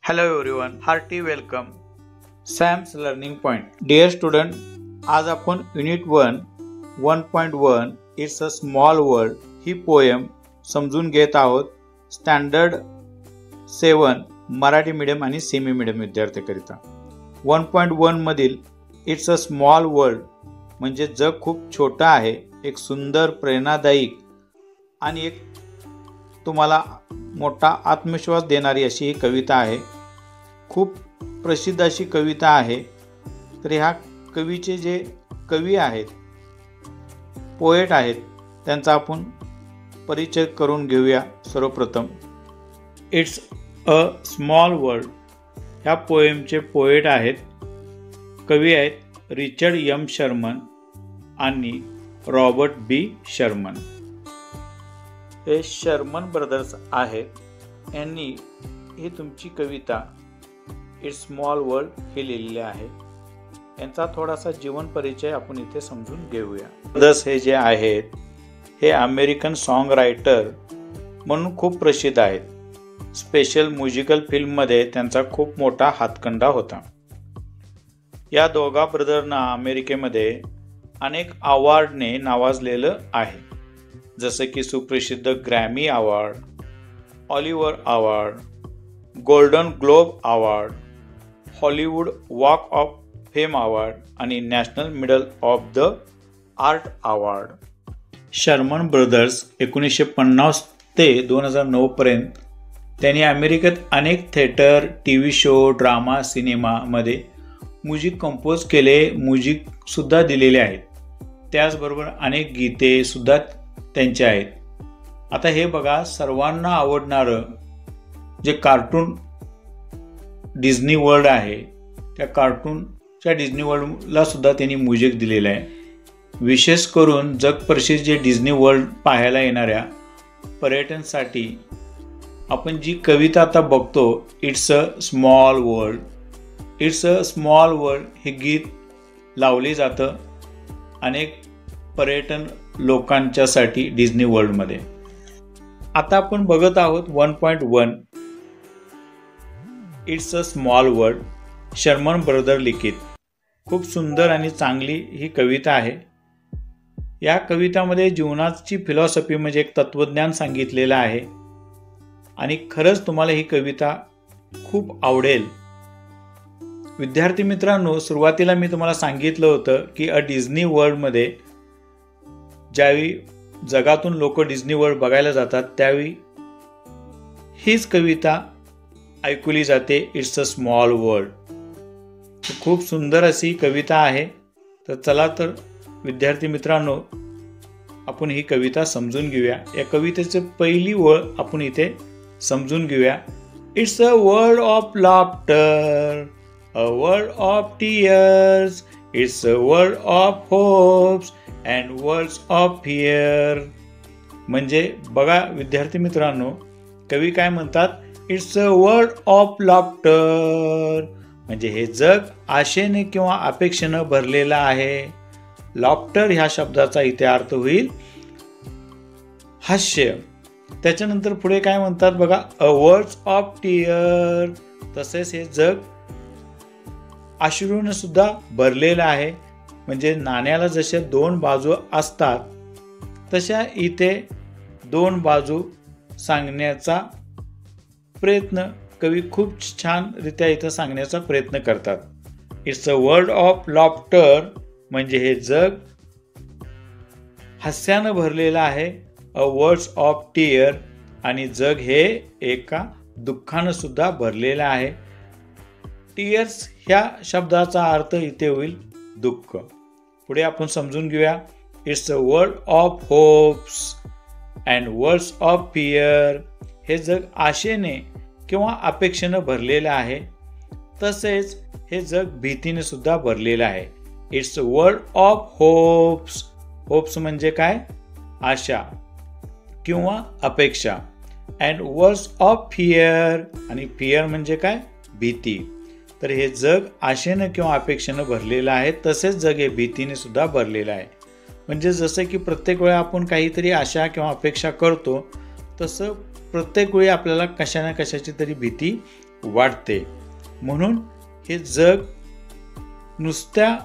Hello everyone, hearty welcome. Sam's Learning Point. Dear student, आज आपण unit 1.1 it's a small world he poem समजून घेत आहोत. Standard 7 Marathi medium आणि सेमी मीडियम विद्यार्थ्यांकरिता. 1.1 मधील इट्स अ स्मॉल वर्ल्ड म्हणजे जग खूप छोटं आहे, एक सुंदर प्रेरणादायी आणि एक तुम्हाला मोठा आत्मविश्वास देणारी अशी ही कविता आहे. खूप प्रसिद्ध अशी कविता आहे. तर ह्या कवीचे जे कवी आहेत, पोएट आहेत, त्यांचा आपण परिचय करून घेऊया. सर्वप्रथम इट्स अ स्मॉल वर्ल्ड ह्या पोएमचे पोएट आहेत, कवी आहेत रिचर्ड एम शर्मन आणि रॉबर्ट बी शर्मन. हे शर्मन ब्रदर्स आहेत. यांनी ही तुमची कविता इट्स स्मॉल वर्ल्ड हे लिहिलेले आहे. यांचा थोडासा जीवन परिचय आपण इथे समजून घेऊया. ब्रदर्स हे जे आहेत हे अमेरिकन सॉन्ग रायटर म्हणून खूप प्रसिद्ध आहेत. स्पेशल म्युझिकल फिल्ममध्ये त्यांचा खूप मोठा हातखंडा होता. या दोघा ब्रदरना अमेरिकेमध्ये अनेक अवॉर्डने नावाजलेलं आहे, जसं की सुप्रसिद्ध Grammy award, Oliver award, golden globe award, Hollywood walk of fame award आणि national medal of the art award. Sherman brothers 1950 ते 2009 पर्यंत त्यांनी अमेरिकेत अनेक थिएटर, टीव्ही शो, ड्रामा, सिनेमामध्ये म्युझिक कंपोज केले, म्युझिकसुद्धा दिलेले आहेत. त्याचबरोबर अनेक गीते सुद्धा त्यांचे आहेत. आता हे बघा, सर्वांना आवडणारं जे कार्टून डिझनी वर्ल्ड आहे, त्या कार्टूनच्या डिझनी वर्ल्डला सुद्धा त्यांनी म्युझिक दिलेलं आहे. विशेष करून जगप्रसिद्ध जे डिझनी वर्ल्ड पाहायला येणाऱ्या पर्यटनासाठी आपण जी कविता आता बघतो, it's a small world, it's a small world हे गीत लावले जातं अनेक पर्यटन लोकांच्यासाठी डिझनी वर्ल्डमध्ये. आता आपण बघत आहोत 1.1 it's a small world, Sherman brother लिखित. खूप सुंदर आणि चांगली ही कविता आहे. या कवितामध्ये जीवनाची फिलॉसॉफी म्हणजे एक तत्वज्ञान सांगितलेलं आहे आणि खरंच तुम्हाला ही कविता खूप आवडेल. विद्यार्थी मित्रांनो, सुरुवातीला मी तुम्हाला सांगितलं होतं की डिझनी वर्ल्डमध्ये ज्यावेळी जगातून लोक डिझनी वर्ल्ड बघायला जातात त्यावेळी हीच कविता ऐकली जाते, इट्स अ स्मॉल वर्ल्ड. खूप सुंदर अशी कविता आहे. तर चला तर विद्यार्थी मित्रांनो, आपण ही कविता समजून घेऊया. या कवितेची पहिली ओळ आपण इथे समजून घेऊया. It's a world of laughter, a world of tears, it's a world of hopes and worlds of fear. म्हणजे बघा विद्यार्थी मित्रांनो, कवी काय म्हणतात, it's a world of laughter म्हणजे हे जग आशेने किंवा अपेक्षेनं भरलेलं आहे. लाफ्टर ह्या शब्दाचा इथे अर्थ होईल हास्य. त्याच्यानंतर पुढे काय म्हणतात बघा, अ वर्ल्ड्स ऑफ टीयर, तसेच हे जग अश्रूने सुद्धा भरलेलं आहे. म्हणजे नाण्याला जशा दोन बाजू असतात तशा इथे दोन बाजू सांगण्याचा प्रयत्न कवी खूप छानरित्या इथं सांगण्याचा प्रयत्न करतात. It's a world of laughter म्हणजे हे जग हास्यानं भरलेलं आहे. अ वर्ल्ड्स ऑफ टीयर आणि जग हे एका दुःखानं सुद्धा भरलेलं आहे. टीयर्स ह्या शब्दाचा अर्थ इथे होईल दुःख. पुढे आपण समजून घेऊया. It's a world of hopes and worlds of fear, हे जग आशेने किंवा अपेक्षेनं भरलेलं आहे, तसेच हे जग भीतीने सुद्धा भरलेलं आहे. It's a world of hopes, hopes म्हणजे काय, आशा किंवा अपेक्षा, अँड वर्ल्ड्स ऑफ फिअर आणि फिअर म्हणजे काय, भीती. तर हे जग आशेनं किंवा अपेक्षेनं भरलेलं आहे, तसेच जग हे भीतीने सुद्धा भरलेलं आहे. म्हणजे जसं की प्रत्येक वेळा आपण काहीतरी आशा किंवा अपेक्षा करतो, तसं प्रत्येक वेळी आपल्याला कशा ना कशाची तरी भीती वाटते. म्हणून हे जग नुसत्या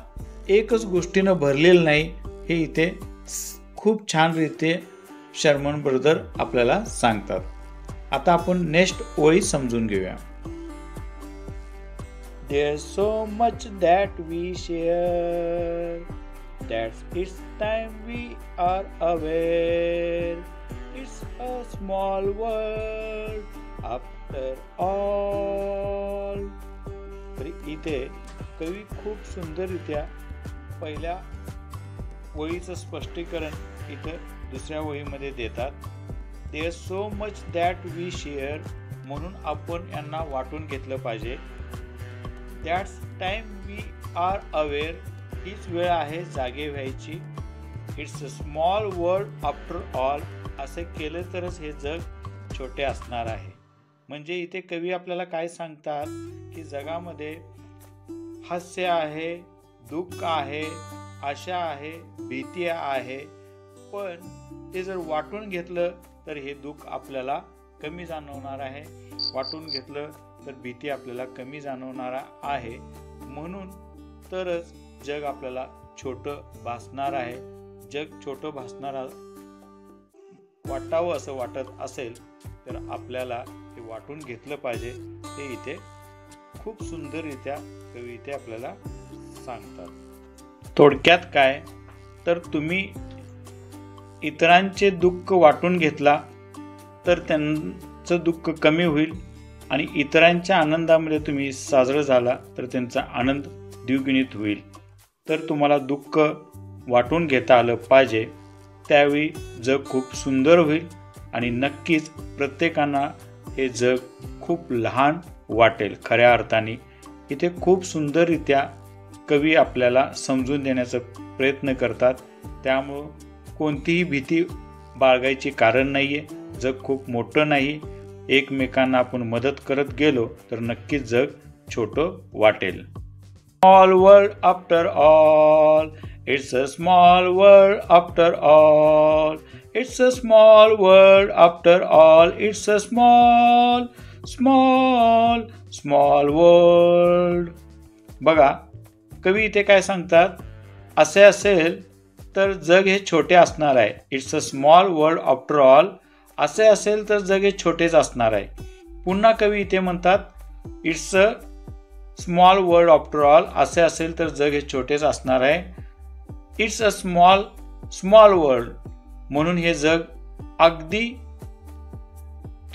एकच गोष्टीनं भरलेलं नाही, हे इथे खूप छान रीते शर्मन ब्रदर आपल्याला सांगतात. आता आपण नेक्स्ट ओळी समजून घेऊया. There's so much that we share, that's it's time we are aware, it's a small world after all. तर इथे कवी खूप सुंदररित्या पहिल्या ओळीचं स्पष्टीकरण इथे दुसऱ्या ओळीमध्ये देतात. There's so much that we share, म्हणून आपण यांना वाटून घेतलं पाहिजे. That's time we are aware, हीच वेळ आहे जागे व्हायची. It's a small world after all, असे केलं तरच हे जग छोटे असणार आहे. म्हणजे इथे कवी आपल्याला काय सांगतात की जगामध्ये हास्य आहे, दुःख आहे, आशा आहे, भीती आहे, पण ते जर वाटून घेतलं तर हे दुःख आपल्याला कमी जाणवणार आहे. वाटून घेतलं तर भीती आपल्याला कमी जाणवणार आहे. म्हणून तरच जग आपल्याला छोटं भासणार आहे. जग छोटं भासणार वाटावं असं वाटत असेल तर आपल्याला हे वाटून घेतलं पाहिजे. ते इथे खूप सुंदररित्या कवी इथे आपल्याला सांगतात. थोडक्यात काय तर तुम्ही इतरांचे दुःख वाटून घेतला तर त्यांचं दुःख कमी होईल आणि इतरांच्या आनंदामध्ये तुम्ही साजरं झाला तर त्यांचा आनंद द्विगुणित होईल. तर तुम्हाला दुःख वाटून घेता आलं पाहिजे. त्यावेळी जग खूप सुंदर होईल आणि नक्कीच प्रत्येकांना हे जग खूप लहान वाटेल. खऱ्या अर्थाने इथे खूप सुंदररित्या कवी आपल्याला समजून देण्याचा प्रयत्न करतात. त्यामुळं कोणतीही भीती बाळगायची कारण नाही आहे. जग खूप मोठं नाही. एकमेकांना आपण मदत करत गेलो तर नक्कीच जग छोटं वाटेल. Small world after all, it's a small world after all, it's a small world after all, it's a small small small world. बघा कवी इथे काय सांगतात, असे असेल तर जग हे छोटे असणार आहे. It's a small world after all, असे असेल तर जग हे छोटेच असणार आहे. पुन्हा कवी इथे म्हणतात it's a small world after all, असे असेल तर जग हे छोटेच असणार आहे. It's a small small world, म्हणून हे जग अगदी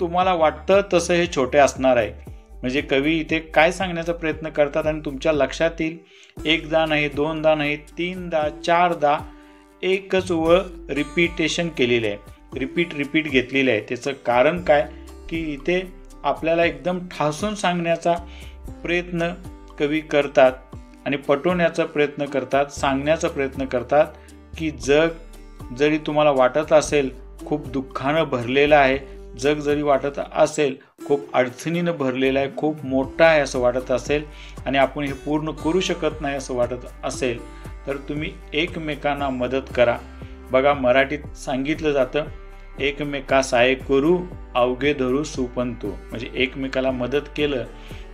तुम्हाला वाटतं तसं हे छोटे असणार आहे. म्हणजे कवी इथे काय सांगण्याचा प्रयत्न करतात आणि तुमच्या लक्षात येईल. एकदा नाही, दोनदा नाही, तीनदा, चारदा एकच ओळ रिपीटेशन केलेली आहे. रिपीट घेतलेली आहे. त्याचं कारण काय की इथे आपल्याला एकदम ठासून सांगण्याचा प्रयत्न कवी करतात आणि पटवण्याचा प्रयत्न करतात, सांगण्याचा प्रयत्न करतात की जग जरी तुम्हाला वाटत असेल खूप दुःखानं भरलेलं आहे, जग जरी वाटत असेल खूप अडचणीनं भरलेलं आहे, खूप मोठं आहे असं वाटत असेल आणि आपण हे पूर्ण करू शकत नाही असं वाटत असेल तर तुम्ही एकमेकांना मदत करा. बघा मराठीत सांगितलं जातं, एकमेका सहाय्य करू अवघे धरू सुपंतू. म्हणजे एकमेकाला मदत केलं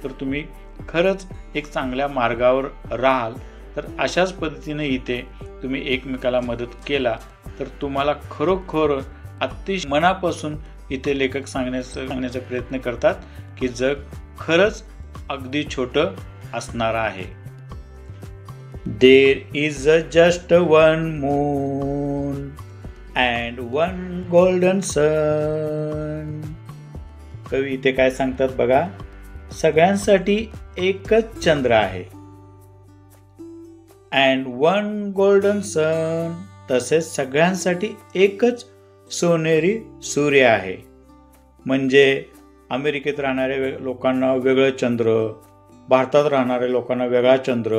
तर तुम्ही खरंच एक चांगल्या मार्गावर राहाल. तर अशाच पद्धतीने इथे तुम्ही एकमेकाला मदत केला तर तुम्हाला खरोखर अतिशय मनापासून इथे लेखक सांगण्याचा प्रयत्न करतात की जग खरंच अगदी छोटं असणार आहे. There is just one moon and one golden sun. कवी इथे काय सांगतात बघा, सगळ्यांसाठी एकच चंद्र आहे and one golden sun, तसेच सगळ्यांसाठी एकच सोनेरी सूर्य आहे. म्हणजे अमेरिकेत राहणाऱ्या लोकांना वेगळं चंद्र, भारतात राहणाऱ्या लोकांना वेगळा चंद्र,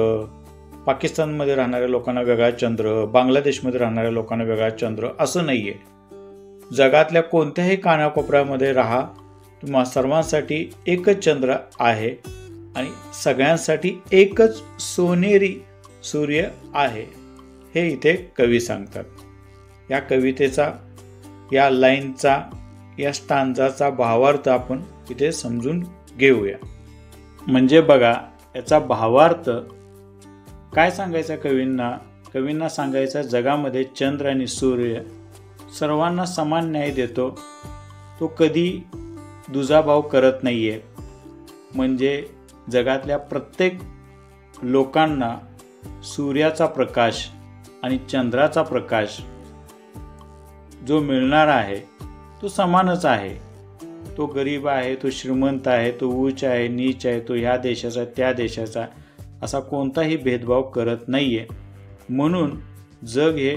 पाकिस्तानमध्ये राहणाऱ्या लोकांना वेगळा चंद्र, बांगलादेशमध्ये राहणाऱ्या लोकांना वेगळा चंद्र, असं नाही आहे. जगातल्या कोणत्याही कानाकोपऱ्यामध्ये राहा, तुम्हा सर्वांसाठी एकच चंद्र आहे आणि सगळ्यांसाठी एकच सोनेरी सूर्य आहे. हे इथे कवी सांगतात. या कवितेचा, या लाईनचा, या स्टांजाचा भावार्थ आपण इथे समजून घेऊया. म्हणजे बघा याचा भावार्थ काय सांगायचा कवींना सांगायचा जगामध्ये चंद्र आणि सूर्य सर्वांना समान न्याय देतो, तो कधी दुजाभाव करत नाहीये. म्हणजे जगातल्या प्रत्येक लोकांना सूर्याचा प्रकाश आणि चंद्राचा प्रकाश जो मिळणार आहे तो समानच आहे. तो गरीब आहे, तो श्रीमंत आहे, तो उच्च आहे, नीच आहे, तो ह्या देशाचा त्या देशाचा असा कोणताही भेदभाव करत नाहीये. म्हणून जग हे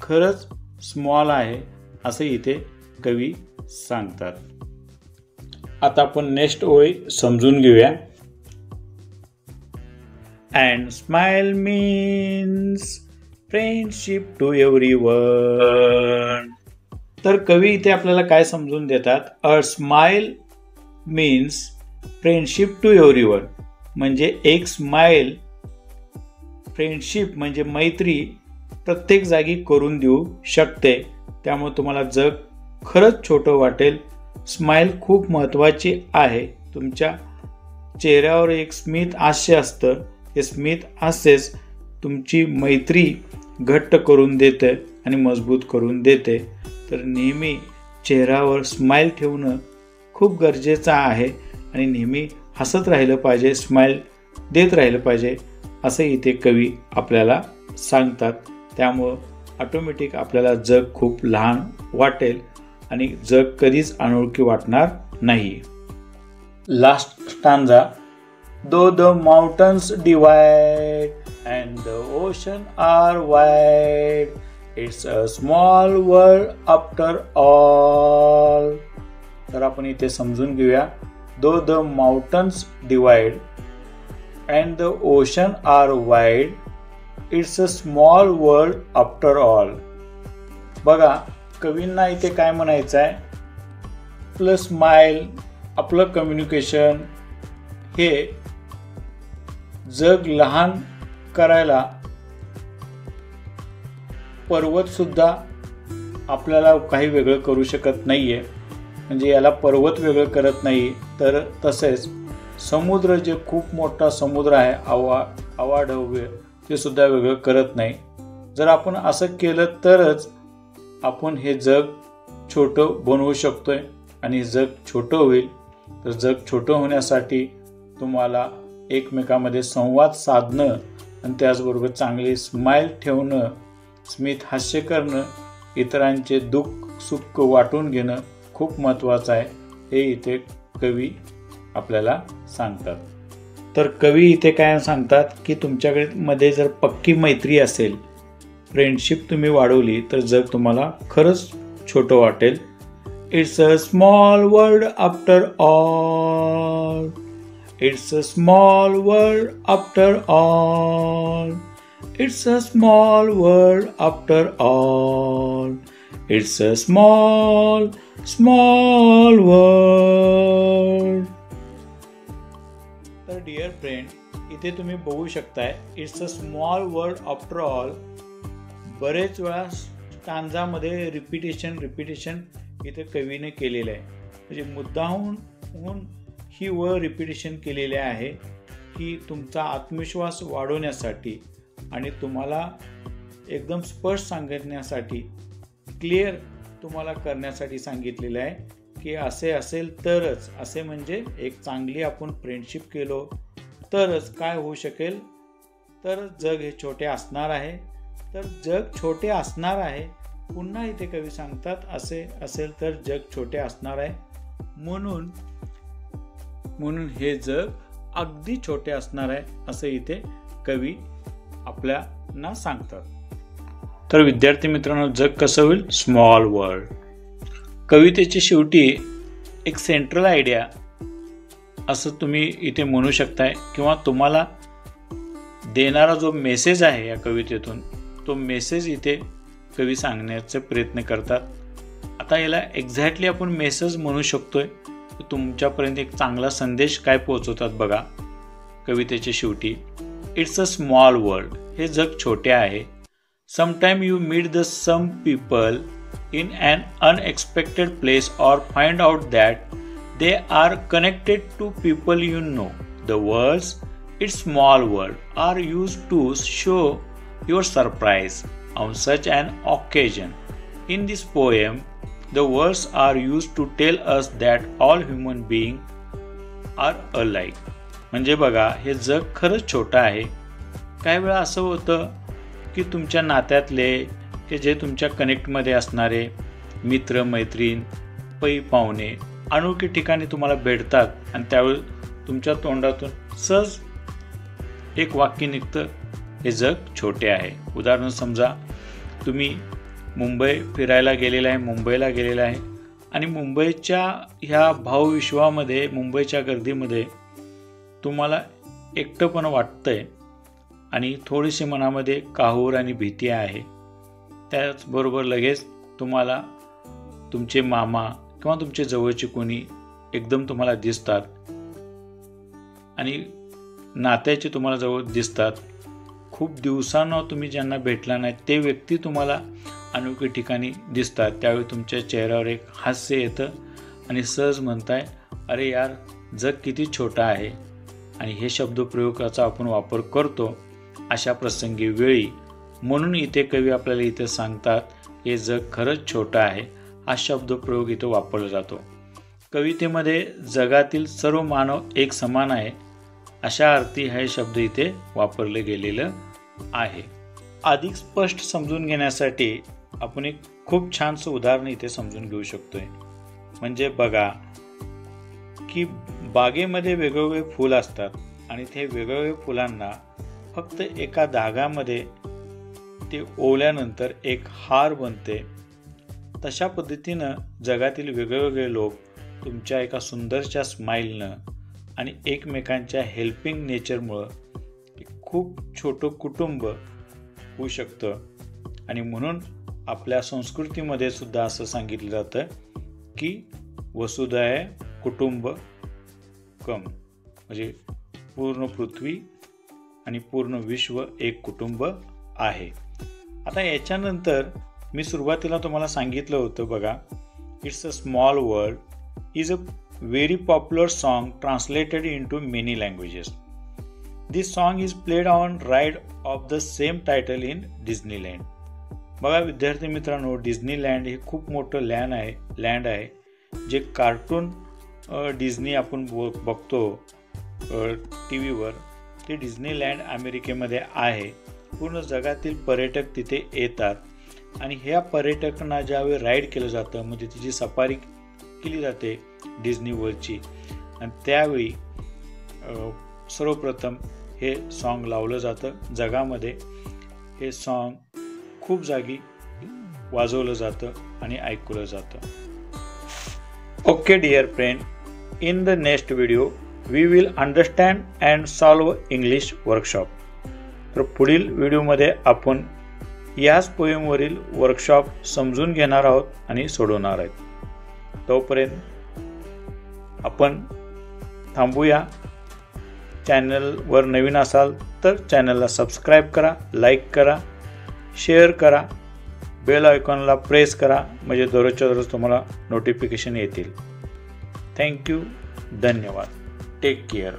खरंच स्मॉल आहे असे इथे कवी सांगतात. आता आपण नेक्स्ट ओळी समजून घेऊया. And smile means friendship to everyone. तर कवी इथे आपल्याला काय समजून देतात, a smile means friendship to everyone. म्हणजे एक स्माइल फ्रेंडशिप म्हणजे मैत्री प्रत्येक जागी करून देऊ शकते. त्यामुळे तुम्हाला जग खरंच छोटं वाटेल. स्माइल खूप महत्त्वाची आहे. तुमच्या चेहऱ्यावर एक स्मित हास्य असतं, हे स्मित हास्यच तुमची मैत्री घट्ट करून देते आणि मजबूत करून देते. तर नेहमी चेहऱ्यावर स्माइल ठेवणं खूप गरजेचं आहे आणि नेहमी हसत राहिलं पाहिजे, स्माइल देत राहिलं पाहिजे असं इथे कवी आपल्याला सांगतात. त्यामुळं ऑटोमॅटिक आपल्याला जग खूप लहान वाटेल आणि जग कधीच अनोळखी वाटणार नाही. Last stanza. Though the mountains divide and the ocean are wide, it's a small world after all. तर आपण इथे समजून घेऊया. Though the mountains divide and the ocean are wide, it's a small world after all. बघा कवींना इथे काय म्हणायचं आहे, आपलं स्माइल, आपलं कम्युनिकेशन हे जग लहान करायला पर्वत सुद्धा आपल्याला काही वेगळं करू शकत नाहीये. म्हणजे याला पर्वत वेगळं करत नाही, तर तसेच समुद्र जे खूप मोठा समुद्र आहे अवाढव्य ते सुद्धा वेगळं करत नाही. जर आपण असं केलं तरच आपण हे जग छोटं बनवू शकतोय आणि जग छोटं होईल. तर जग छोटं होण्यासाठी तुम्हाला एकमेकांमध्ये संवाद साधणं आणि त्याचबरोबर चांगली स्माइल ठेवणं, स्मित हास्य करणं, इतरांचे दुःख सुख वाटून घेणं खूप महत्त्वाचं आहे. हे इथे कवी आपल्याला सांगतात. तर कवी इथे काय सांगतात की तुमच्याकडे मध्ये जर पक्की मैत्री असेल, फ्रेंडशिप तुम्ही वाढवली तर जग तुम्हाला खरंच छोटं वाटेल. It's a small world after all. It's a small world after all. It's a small world after all. It's a small world. तर डिअर फ्रेंड, इथे तुम्ही बघू शकताय it's a small world after all. बरेच वेळा स्टांजामध्ये रिपिटेशन इथे कवीने केलेलं आहे. म्हणजे मुद्दाहून ही रिपिटेशन केलेली आहे की तुमचा आत्मविश्वास वाढवण्यासाठी आणि तुम्हाला एकदम स्पष्ट सांगण्यासाठी, क्लिअर तुम्हाला करण्यासाठी सांगितलेलं आहे की असे असेल तरच, असे म्हणजे एक चांगली आपण फ्रेंडशिप केलो तरच काय होऊ शकेल, तर जग हे छोटे असणार आहे. तर जग छोटे असणार आहे. पुन्हा इथे कवी सांगतात असे असेल तर जग छोटे असणार आहे. म्हणून हे जग अगदी छोटे असणार आहे असं इथे कवी आपल्याला सांगतात. तर विद्यार्थी मित्रांनो, जग कसं होईल, स्मॉल वर्ल्ड. कवितेच्या शेवटी एक सेंट्रल आयडिया असं तुम्ही इथे म्हणू शकताय किंवा तुम्हाला देणारा जो मेसेज आहे या कवितेतून, तो मेसेज इथे कवी सांगण्याचा प्रयत्न करतात. आता याला एक्झॅक्टली आपण मेसेज म्हणू शकतोय. तुमच्यापर्यंत एक चांगला संदेश काय पोहोचवतात बघा कवितेच्या शेवटी. It's a small world. हे जग छोटे आहे. Sometime you meet the some people in an unexpected place or find out that they are connected to people you know. the words "It's small world" are used to show your surprise on such an occasion. In this poem, the words are used to tell us that all human beings are alike. म्हणजे बघा, हे जग खरंच छोटं आहे. काही वेळा असं होतं की तुमच्या नात्यातले की जे तुमच्या कनेक्टमध्ये असणारे मित्र मैत्रीण पै पाहुणे अनोळखी ठिकाणी तुम्हाला भेटतात आणि त्यावेळी तुमच्या तोंडातून सहज एक वाक्य निघतं, हे जग छोटे आहे. उदाहरण समजा तुम्ही मुंबई फिरायला गेलेला आहे, मुंबईला गेलेला आहे आणि मुंबईच्या ह्या भावविश्वामध्ये, मुंबईच्या गर्दीमध्ये तुम्हाला एकटंपण वाटतंय आणि थोडीशी मनामध्ये काहूर आणि भीती आहे. त्याचबरोबर लगेच तुम्हाला तुमचे मामा किंवा तुमचे जवळचे कोणी एकदम तुम्हाला दिसतात आणि नात्याचे तुम्हाला जवळ दिसतात. खूप दिवसांना तुम्ही ज्यांना भेटला नाही ते व्यक्ती तुम्हाला अनोळखी ठिकाणी दिसतात. त्यावेळी तुमच्या चेहऱ्यावर एक हास्य येतं आणि सहज म्हणताय, अरे यार, जग किती छोटा आहे. आणि हे शब्दप्रयोगाचा आपण वापर करतो अशा प्रसंगी वेळी. म्हणून इथे कवी आपल्याला इथे सांगतात, हे जग खरंच छोटं आहे. हा शब्दप्रयोग इथे वापरला जातो. कवितेमध्ये जगातील सर्व मानव एक समान आहे अशा अर्थी हे शब्द इथे वापरले गेलेलं आहे. अधिक स्पष्ट समजून घेण्यासाठी आपण एक खूप छानसं उदाहरण इथे समजून घेऊ शकतोय. म्हणजे बघा की बागेमध्ये वेगवेगळे फूल असतात आणि ते वेगवेगळ्या फुलांना फक्त एका धाग्यामध्ये ते ओवल्यानंतर एक हार बनते. तशा पद्धतीनं जगातील वेगवेगळे लोक तुमच्या एका सुंदरच्या स्माईलनं आणि एकमेकांच्या हेल्पिंग नेचरमुळं खूप छोटं कुटुंब होऊ शकतं. आणि म्हणून आपल्या संस्कृतीमध्ये सुद्धा असं सांगितलं जातं की वसुधैव कुटुंबकम, म्हणजे पूर्ण पृथ्वी आणि पूर्ण विश्व एक कुटुंब आहे. आता याच्यानंतर मी सुरुवातीला तुम्हाला सांगितलं होतं बघा, it's a small world is a very popular song translated into many languages. This song is played on ride of the same title in Disneyland. बघा विद्यार्थी मित्रांनो, डिझनीलँड हे खूप मोठं लँड आहे जे कार्टून डिझनी आपण बघतो टी व्हीवर. ते डिझनीलँड अमेरिकेमध्ये आहे. पूर्ण जगातील पर्यटक तिथे येतात आणि ह्या पर्यटकांना ज्यावेळी राईड केलं जातं, म्हणजे तिची सफारी केली जाते डिझनी वर्ल्डची, आणि त्यावेळी सर्वप्रथम हे सॉन्ग लावलं जातं. जगामध्ये हे सॉन्ग खूप जागी वाजवलं जातं आणि ऐकलं जातं. Okay dear friend, in the next video we will understand and solve English workshop. तर पुढील व्हिडिओमध्ये आपण याच पोएमवरील वर्कशॉप समजून घेणार आहोत आणि सोडवणार आहेत. तोपर्यंत आपण थांबूया. चॅनलवर नवीन असाल तर चॅनलला सबस्क्राईब करा, लाईक करा, शेअर करा, बेल आयकॉनला प्रेस करा, म्हणजे दररोजच्या दररोज तुम्हाला नोटिफिकेशन येतील. थँक्यू, धन्यवाद. Take care.